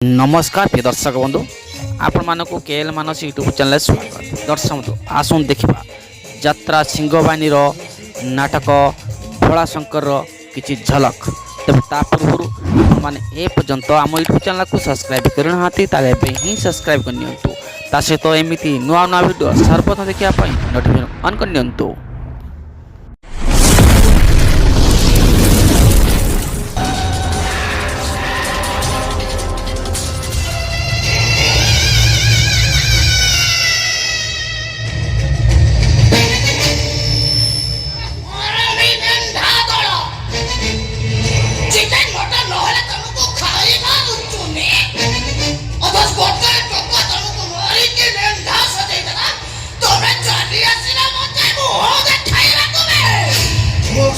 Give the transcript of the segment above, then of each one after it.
नमस्कार प्रिय दर्शक बंधु आपण मानक केएल मानस यूट्यूब चैनल स्वागत। दर्शक बंधु आसुन देखा यात्रा सिंहबानी नाटक भोलाशंकर किसी झलक। तेज ता पूर्व मैंने ए पर्यंत आम यूट्यूब चैनल को सब्सक्राइब करना ही सब्सक्राइब करनी सहित एमती नुआ नुआ वीडियो सर्वप्रथम देखापी नोटिफिकेशन ऑन करनी।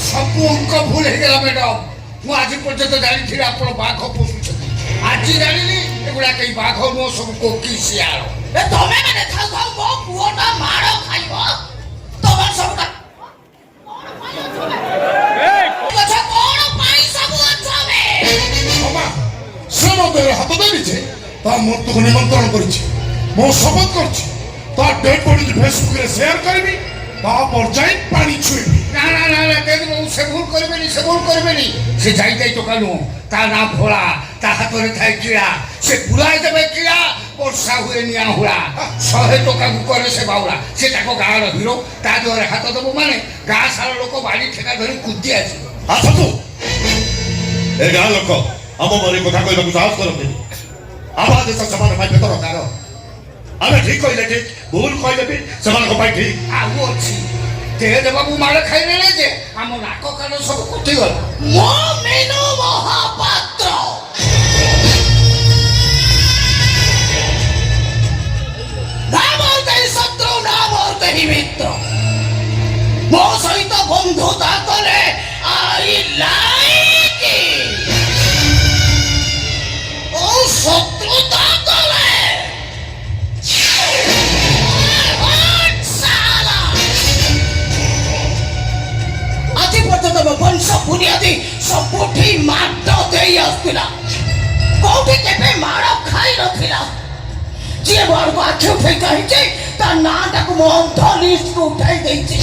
सबू अंक भूल हो मैडम मुझे पर्यटन जानी आप बाघ पोषुच आज जानी एगुड़ा कई बाघ नुह सब कोकी शियाल हाथ देवी मृत्यु को निमंत्रण कर शपथ कर डेड बॉडी फेसबुक शेयर करी जाई पानी छुई ना ना ना ना कहते से भूल करबेनी से जाई जाई तो कानु ता ना भोला ता हाथ रे थाई कीड़ा से बुलाए देबे कीड़ा वर्षा हुए निया हुआ 100 टका करे से बाउला से ताको गार हिरो ता जोरे हाथ देबो माने गा सारा लोक बाड़ी ठेका धरी कुद्दी आसी आसो तू ए गा लोक हम मरे कथा कहबा को साहस करते आवाज से समान भाई बेतर गारो आमे ठीक कहले ठीक भूल कहले भी समान को भाई ठीक आउ अछि तेज बाबू मार खाई रे जे हम नाक कान सब कुटी गल मो मेनो महापात्र ना बोलते शत्रु ना बोलते ही मित्र मो सहित बंधुता करे आई लाइक ओ शत्रुता करे वंश बुनियादी सबुठी माट दे आसला कोठी केबे मार खाई रखिला जे बार को आखि उठे कहि ता नाटा को मोहन लिस्ट को उठाई देछि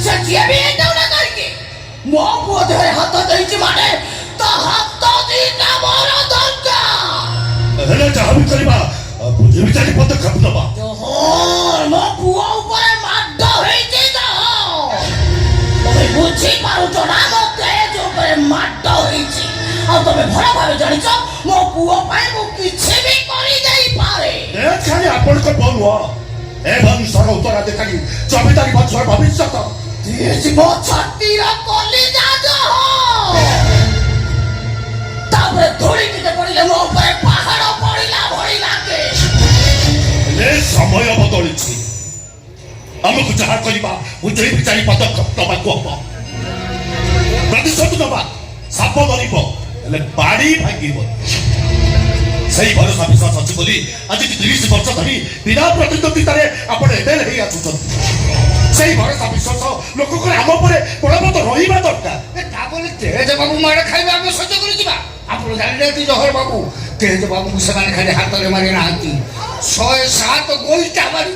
से जे भी एतौना करके मो को धरे हाथ देछि माने ता हाथ दीटा मोर दंता हेले चाहबी करबा बुझे विचारी पदक्षेप नबा जोहर मो पुआ ऊपर माट होइछि जा बुझी पारुच ना मो तेज ऊपर माट होइछि आ तमे भरा भाबे जानिछ मो पुओ पाए मो किछि भी करि देई पारे ए खाली आपण को बोलवा ए भविष्य उत्तराधिकारी जमीदारी वंशर भविष्यत तेज मो छाती रा कली जा जो ताबे धोड़ी के पड़िले मो ऊपर पहाड़ पड़िला भई लागे ले समय बदलिछि हमको जहाँ करवा बुझे विचारी पदक्षेप नवा को प्रतिशोध नवा साप धरब बाड़ी भांग से भरोसा विश्वास अच्छी बोली आज 30 वर्ष धरी बिना प्रतिद्वंदितार आप एमएलए हो से भरोसा विश्वास लोक आम पर बड़पद रहा दरकार तेज बाबू मार खाइबा आम सह्य कर आप जानते जहर बाबू तेज बाबू से खाली हाथ में मारी ना 107 गोईटा मारी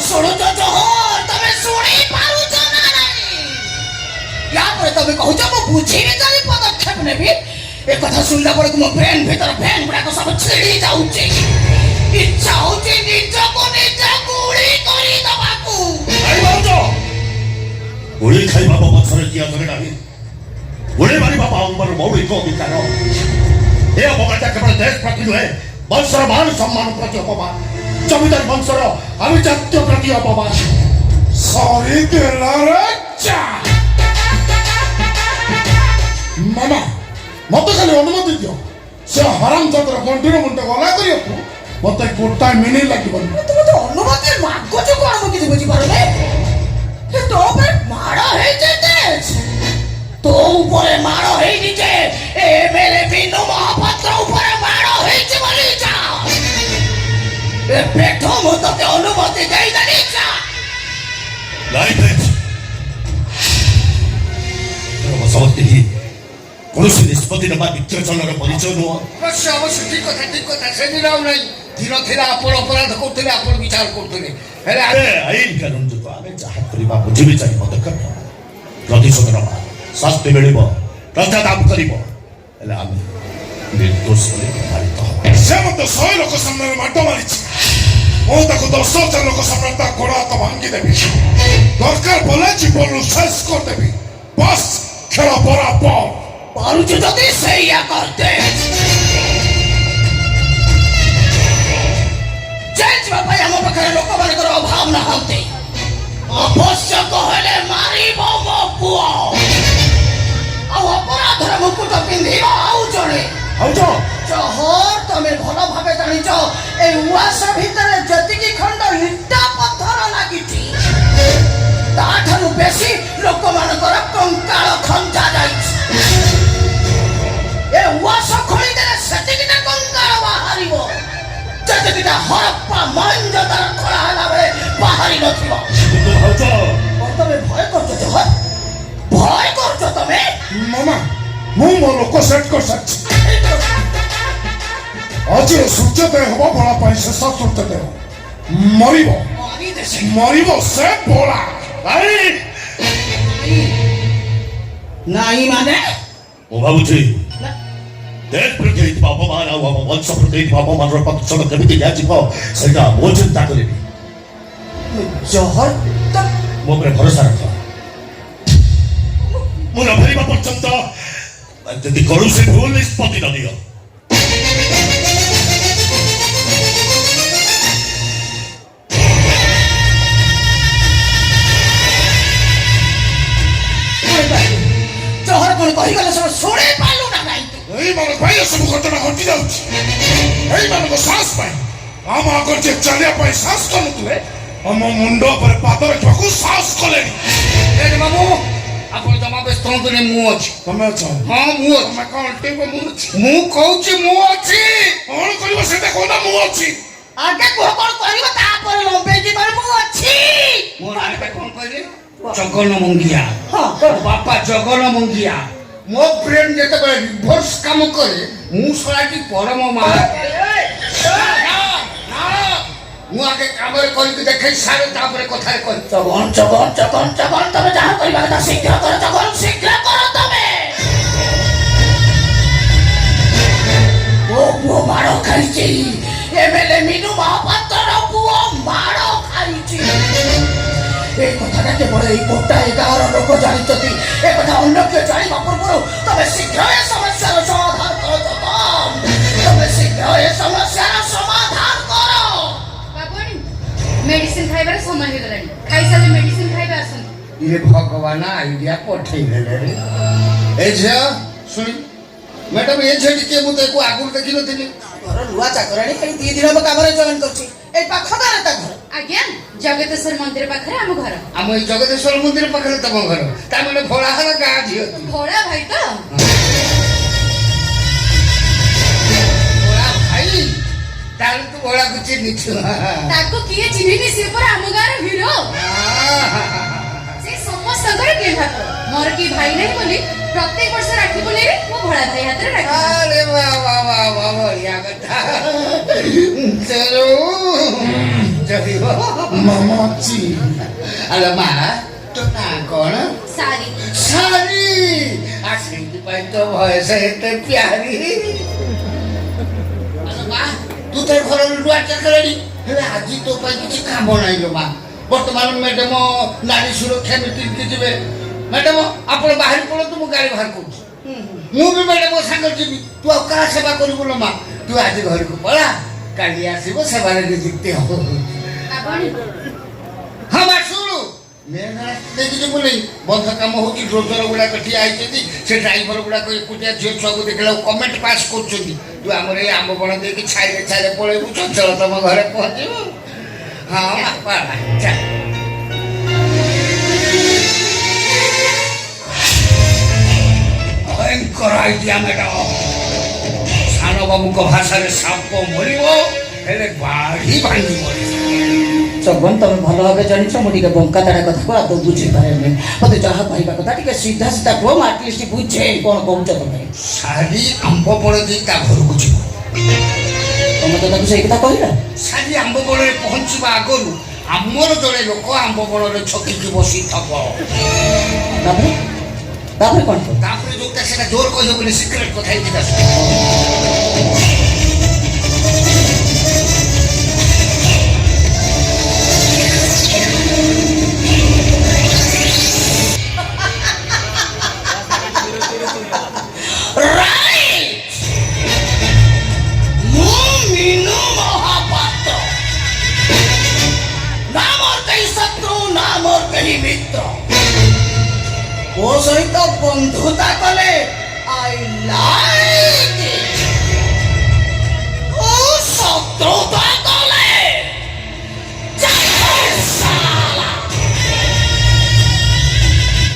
सुनो तो जोहर तमे सुनी पारुछ ना नहीं या पर तमे कहू छ मो बुझी ने जानी पदक्षेप नेबी ए कथा सुनला पर मो ब्रेन भीतर फैन गुडा को सब छिड़ी जाउची इच्छा होची निज को निज गुड़ी करी दबाकू आई बाबू गुड़ी खाई बाबा पछरे किया धरे नाही गुड़ी मारी बाबा उमर मौड़ी को विकार ए अपमानता केवल देश प्रति नुहे वंशर मान सम्मान प्रति अपमान जमीदार वंशर अभिजात्य प्रति अपमान सॉरी मामा मत खाली अनुमति दियो से हराम चंद्र कंटिन्यू मुंडे गला करियो मत गोटा मिनिट लागिबन तुम तो अनुमति मागो जो को हम किछ बुझी पारले हे तो पर मारा है तेज तो ऊपर मारा है नीचे एमएलए बिनु महापात्र ऊपर मारा है बोली जा ए पेटो मत ते अनुमति देई दनी जा लाइफ है समझते ही କୌଣସି ନିଷ୍ପତ୍ତି ନେବା ବିଚ୍ଛେଦନର ପରିଚୟ ନୁହଁ। ଅବଶ୍ୟ ଅବଶ୍ୟ ଠିକ କଥା ସେଦିନ ଆଉ ନାହିଁ। ଦିନ ଥିଲା ଆପଣ ଅପରାଧ କରୁଥିଲେ, ଆପଣ ବିଚାର କରୁଥିଲେ। ହେଲେ ଆରେ ଆଇନ କାନୁନ ଯୋଗୁଁ ଆମେ ଯାହା କରିବା ବୁଝିବିଚାରି ପଦକ୍ଷେପ ନେବା। ପ୍ରତିଶୋଧ ନେବା, ଶାସ୍ତି ମିଳିବ, ପ୍ରଜା ଦାବ କରିବ। ହେଲେ ଆମେ ନିର୍ଦ୍ଦୋଷ ବୋଲି ପ୍ରମାଣିତ ହବ। ସେ ମୋତେ 100 ଲୋକ ସାମ୍ନାରେ ମାଡ ମାରିଛି। ମୁଁ ତାକୁ 10,000 ଲୋକ ସାମ୍ନାରେ ତା ଗୋଡ଼ ହାତ ଭାଙ୍ଗିଦେବି। ଦରକାର ପଡ଼ିଲେ ଜୀବନରୁ ଶେଷ କରିଦେବି। ବସ୍ ଖେଳ ବରାବର। ପାରୁଛୁ ଯଦି ସେଇଆ କରିଦେ। ଜେଲ୍ ଯିବା ପାଇଁ ଆମ ପାଖରେ ଲୋକମାନଙ୍କର ଅଭାବ ନାହାନ୍ତି। ଆବଶ୍ୟକ ହେଲେ ମାରିବ ମୋ ପୁଅ, ଆଉ ଅପରାଧର ମୁକୁଟ ପିନ୍ଧିବ ଆଉ ଜଣେ। ଜହର ତମେ ଭଲ ଭାବେ ଜାଣିଛ ଏ ଉଆସ ଭିତରେ ଯେତିକି ଖଣ୍ଡ ଇଟା ପଥର ଲାଗିଛି ତାଠାରୁ ବେଶୀ ଲୋକମାନଙ୍କର କଙ୍କାଳ ଖଞ୍ଜା ଯାଇଛି। ଏ ଉଆସ ଖୋଳିଦେଲେ ସେତିକିଟା କଙ୍କାଳ ବାହାରିବ, ଯେତିକିଟା ହରପ୍ପା ମହେଞ୍ଜୋଦାରୋ ଖୋଳା ହେଲା ବେଳେ ବାହାରି ନଥିବ। ତମେ ଭୟ କରୁଛ ଜହର? ଭୟ କରୁଛ ତମେ? ମାମା, ମୁଁ ମୋ ଲୋକ ସେଟ୍ କରିସାରିଛି। ଆଜିର ସୂର୍ଯ୍ୟୋଦୟ ହେବ ଭୋଳା ପାଇଁ ଶେଷ ସୂର୍ଯ୍ୟୋଦୟ। ମରିବ ସେ ଭୋଳା। ନାଇଁ ମାନେ ମୁଁ ଭାବୁଛି ଦେଶ ପ୍ରତି ହେଇଥିବା ଅପମାନ ଆଉ ଆମ ବଂଶ ପ୍ରତି ହେଇଥିବା ଅପମାନର ପ୍ରତିଶୋଧ କେମିତି ଦିଆଯିବ ସେଇଟା ମୁଁ ଚିନ୍ତା କରିବି। ଜହର ମୋ ଉପରେ ଭରସା ରଖ। ମୁଁ ନ ଫେରିବା ପର୍ଯ୍ୟନ୍ତ ଯଦି କୌଣସି ଭୁଲ ନିଷ୍ପତ୍ତି ନ ନିଅ। ଜହର କଣ କହିଗଲେ ସବୁ ଶୁଣି ପାରିଲୁ ନା ନାଇଁ? ଏଇମାନଙ୍କ ପାଇଁ ଏସବୁ ଘଟଣା ଘଟି ଯାଉଛି। ଏଇମାନଙ୍କ ସାହସ ପାଇଁ ଆମ ଆଗରେ ଯିଏ ଚାଲିବା ପାଇଁ ସାହସ କରୁନଥିଲେ ଆମ ମୁଣ୍ଡ ଉପରେ ପାଦ ରଖିବାକୁ ସାହସ କଲେଣି। ବାବୁ ଆପଣ ଜମା ବ୍ୟସ୍ତ ହୁଅନ୍ତୁନି, ମୁଁ ଅଛି। ତମେ ଅଛ? ହଁ ମୁଁ ଅଛି। ତମେ କଣ ଅଟେଇବ? ମୁଁ ଅଛି। ମୁଁ କହୁଛି ମୁଁ ଅଛି। କଣ କରିବ ସେଇଟା କହୁନା, ମୁଁ ଅଛି। ଆଗେ କୁହ କଣ କରିବ, ତାପରେ ଲମ୍ବେଇକି କହିବ ମୁଁ ଅଛି। ମୋ ନାଁଟା କଣ କହିଲେ? ଜଗନ ମଙ୍ଗିଆ। ବାପା ଜଗନ ମଙ୍ଗିଆ। ମୋ ବ୍ରେନ୍ ଯେତେବେଳେ ରିଭର୍ସ କାମ କରେ ମୁଁ ଶଳାଟି ପରମ ମା। ମୁଁ ଆଗେ କାମରେ କରିକି ଦେଖେଇ ସାରେ, ତାପରେ କଥାରେ କହି। ଜଗନ ତମେ ଯାହା କରିବା କଥା ଶୀଘ୍ର କର। ଜଗନ ଶୀଘ୍ର କର ତମେ। ମୋ ପୁଅ ମାଡ଼ ଖାଇଛି। ଏମଏଲଏ ମିନୁ ମହାପାତ୍ରର ପୁଅ ମାଡ଼ ଖାଇଛି। এই কথাটা কেবল এই গোটাଏ ଗାଁର ଲୋକ ଜାଣିଛନ୍ତି। ଏ କଥା ଅନ୍ୟ କିଏ ଜାଣିବା ପୂର୍ବରୁ ତମେ ଶୀଘ୍ର ଏ ସମସ୍ୟାର ସମାଧାନ କର। ତମେ ଶୀଘ୍ର ଏ ସମସ୍ୟାର ସମାଧାନ କର। ବାବୁଆଣୀ, ମେଡିସିନ ଖାଇବାର ସମୟ ହେଇଗଲାଣି। ଖାଇସାରିଲେ ମେଡିସିନ ଖାଇବେ, ଆସନ୍ତୁ। ଇଏ ଭଗବାନ ଆଇଡିଆ ପଠେଇ ଦେଲେ। ଏ ଝିଅ ଶୁଣି, ମ୍ୟାଡାମ ଏ ଝିଅଟି କିଏ? ମୁଁ ତାକୁ ଆଗରୁ ଦେଖିନଥିଲି। ଘର ନୂଆ ଚାକରାଣୀ ଏଇ 2 ଦିନ ହବ କାମରେ ଜଏନ୍ କରିଛି। ଏଇ ପାଖ ଗାଁରେ ତା ଘର। ଆଜ୍ଞା, ଜଗତେଶ୍ୱର ମନ୍ଦିର ପାଖରେ ଆମ ଘର। ଆମ ଏଇ ଜଗତେଶ୍ୱର ମନ୍ଦିର ପାଖରେ ତମ ଘର? ତା ମାନେ ଭୋଳାହାର ଗାଁ ଝିଅ। ଭୋଳା ଭାଇ ତ? ଭୋଳା ଭାଇ? ତାହେଲେ ତୁ ଭୋଳାକୁ ଚିହ୍ନିଛୁ? ତାକୁ କିଏ ଚିହ୍ନିନି? ସେ ପରା ଆମ ଗାଁର ହିରୋ। ସେ ସମସ୍ତଙ୍କର କିଏ ଭାତ। ମୋର କି ଭାଇ ନାହିଁ ବୋଲି ପ୍ରତ୍ୟେକ ବର୍ଷ ରାକ୍ଷୀ ପୂର୍ଣ୍ଣିମାରେ ମୁଁ ଭୋଳା ଭାଇ ହାତରେ ରାକ୍ଷୀ। ଆରେ ବାବା ବଢିଆ କଥା। ମାମାଚି। ଆଲୋ ମା, ତୋ ନାଁ କଣ? ସାରି। ସାରି। ଆଉ ସେଇଥିପାଇଁ ତ ଭୟସ ଏତେ ପ୍ୟାରି। ଆଲୋ ମା, ତୁ ତ ଘର ନୂଆ ଚାକରାଣୀ, ହେଲେ ଆଜି ତୋ ପାଇଁ କିଛି କାମ ନାହିଁ ଲୋ ମା। ବର୍ତ୍ତମାନ ମ୍ୟାଡାମ ନାରୀ ସୁରକ୍ଷା ମିଟିଂକି ଯିବେ। ମ୍ୟାଡାମ ଆପଣ ବାହାରି ପଡ଼ନ୍ତୁ, ମୁଁ ଗାଡ଼ି ବାହାର କରୁଛି। ମୁଁ ବି ମ୍ୟାଡାମ ସାଙ୍ଗରେ ଯିବି। ତୁ ଆଉ କାହା ସେବା କରିବୁ ଲୋ ମା? ତୁ ଆଜି ଘରକୁ ପଳା, କାଲି ଆସିବ ସେବାରେ ନିଯୁକ୍ତି ହବ। ହଁ ମା ଶୁଣୁ, ମେନ୍ ରାସ୍ତା ଦେଇକି ଯିବୁ ନାହିଁ। ବନ୍ଧ କାମ ହଉଛି, ଡ୍ରୋଜର ଗୁଡାକ ଠିଆ ହେଇଛନ୍ତି। ସେ ଡ୍ରାଇଭର ଗୁଡାକ ଏକୁଟିଆ ଝିଅ ଛୁଆକୁ ଦେଖିଲାକୁ କମେଣ୍ଟ ପାସ୍ କରୁଛନ୍ତି। ତୁ ଆମର ଏଇ ଆମ୍ବ ବଣ ଦେଇକି ଛାଇରେ ପଳେଇବୁ, ଚଞ୍ଚଳ ତମ ଘରେ ପହଞ୍ଚିବୁ। ହଁ ମା ପଳା, ଚାଲ। ଭୟଙ୍କର ଆଇଡିଆ ମ୍ୟାଡାମ। ସାନ ବାବୁଙ୍କ ଭାଷାରେ ସାପ ମରିବ, ହେଲେ ବାଢି ଭାଙ୍ଗିବ। ସବନ ତମେ ଭଲ ଭାବେ ଜାଣିଛ ମୁଁ ଟିକେ ବଙ୍କା ତାଡ଼ା କଥାକୁ ଆଦৌ ବୁଝିପାରେନି ମୋତେ ଯାହା କହିବା କଥା ଟିକେ ସିଧା ସିଧା କୁହ ମୁଁ ଆଟଲିଷ୍ଟ ବୁଝେ କ'ଣ କହୁଛ ତମେ ଶାଢ଼ୀ ଆମ୍ବ ବଳ ଦେଇ ତା ଘରକୁ ଯିବ ତମେ ତ ତାକୁ ସେଇ କଥା କହିଲ ଶାଢ଼ୀ ଆମ୍ବ ବଳରେ ପହଞ୍ଚିବା ଆଗରୁ ଆମର ଜଣେ ଲୋକ ଆମ୍ବ ବଳରେ ଛକିକି ବସିଥବ ତାପରେ ତାପରେ କ'ଣ କର ତାପରେ ଯୋଉଟା ସେଟା ଜୋର କହିହବନି ସିକ୍ରେଟ କଥା ହେଇକି ଆସ ମୋ ସହିତ ବନ୍ଧୁତା କଲେ ଆଇ ଲାଇକ୍ ଓ ଶତ୍ରୁତା